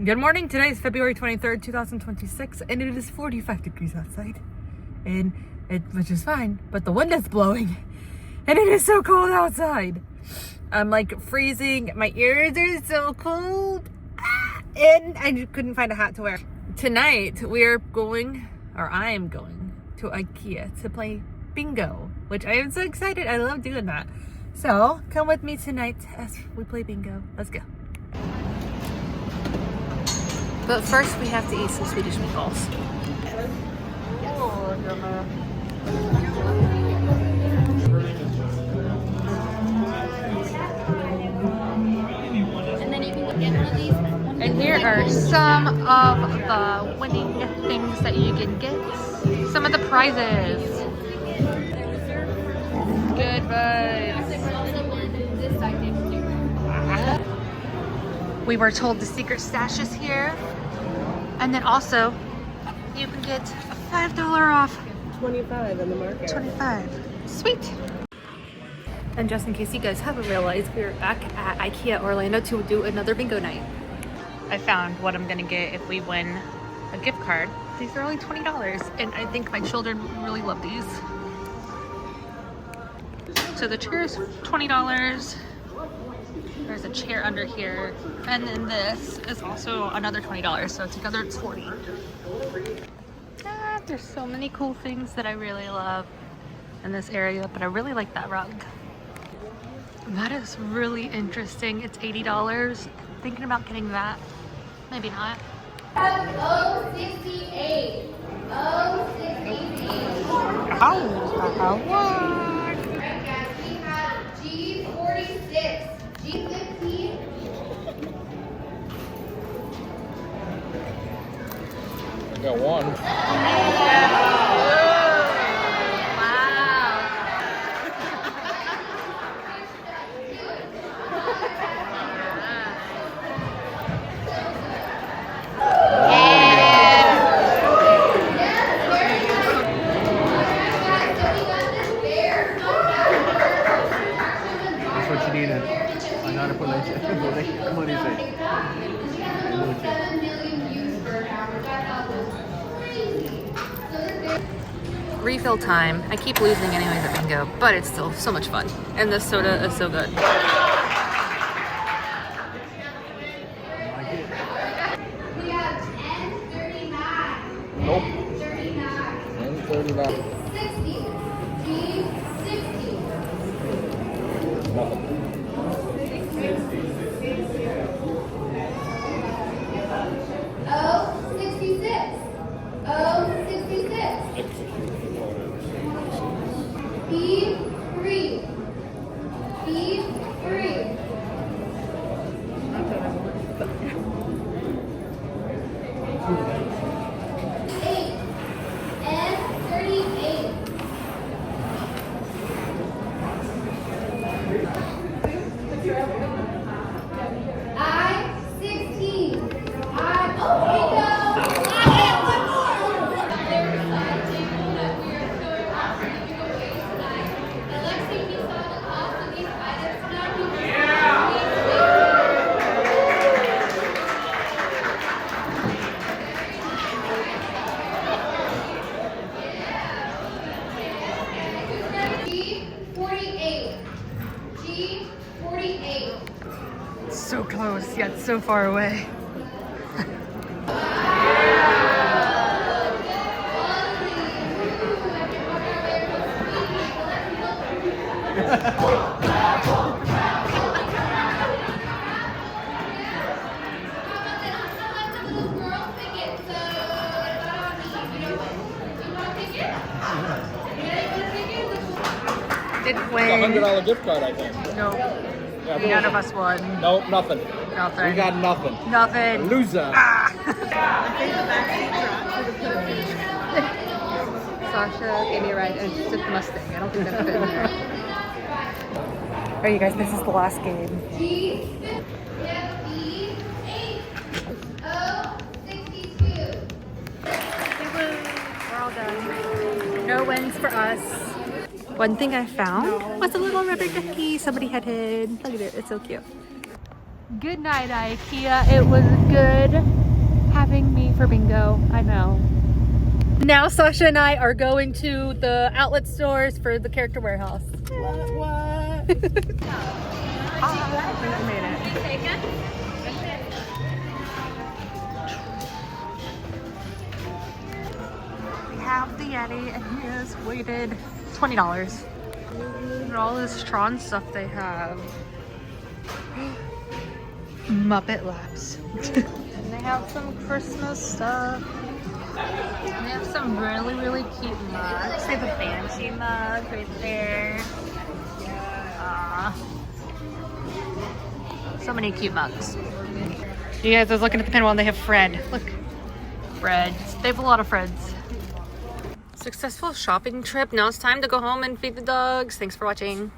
Good morning. Today is February 23rd, 2026, and it is 45 degrees outside. Which is fine, but the wind is blowing, and it is so cold outside. I'm like freezing. My ears are so cold, and I couldn't find a hat to wear. Tonight, we are going, or I am going, to IKEA to play bingo, which I am so excited. I love doing that. So, come with me tonight as we play bingo. Let's go. But first, we have to eat some Swedish meatballs. And here are some of the winning things that you can get. Some of the prizes. Good vibes. We were told the secret stash is here. And then also, you can get a $5 off. 25 in the market. 25. Sweet. And just in case you guys haven't realized, we're back at IKEA Orlando to do another bingo night. I found what I'm gonna get if we win a gift card. These are only $20, and I think my children really love these. So the chair is $20. There's a chair under here, and then this is also another $20, so together it's $40. There's so many cool things that I really love in this area, but I really like that rug. That is really interesting. It's $80. Thinking about getting that. Maybe not. 068. 068. Ow. Alright guys, we have G46. G15. I got one. That's what you needed. I gotta put like what do you say? Refill time. I keep losing anyways at bingo, but it's still so much fun. And this soda is so good. Like it. We have 1039. Nope. 39. 39. 60. G60. Nothing. O66. O66. B3. B3. 8. N38. I16. G48. G48. So close, yet so far away. Didn't It's a win. $100 gift card, I think. No, Yeah, none of us won. Nope, nothing. Nothing. We got nothing. Nothing. Loser. Sasha gave me a ride and took the Mustang. I don't think that fit in there. Alright, you guys, this is the last game. G58. O62. We're all done. No wins for us. One thing I found was a little rubber ducky somebody had hid. Look at it, it's so cute. Good night, IKEA. It was good having me for bingo. I know. Now Sasha and I are going to the outlet stores for the character warehouse. What? We made it. We have the Yeti and he has waited $20. Look at all this Tron stuff they have. Muppet Labs. And they have some Christmas stuff. And they have some really, really cute mugs. They have a fancy mug right there. So many cute mugs. You guys, I was looking at the pinwheel and they have Fred. Look. Fred. They have a lot of Freds. Successful shopping trip. Now it's time to go home and feed the dogs. Thanks for watching.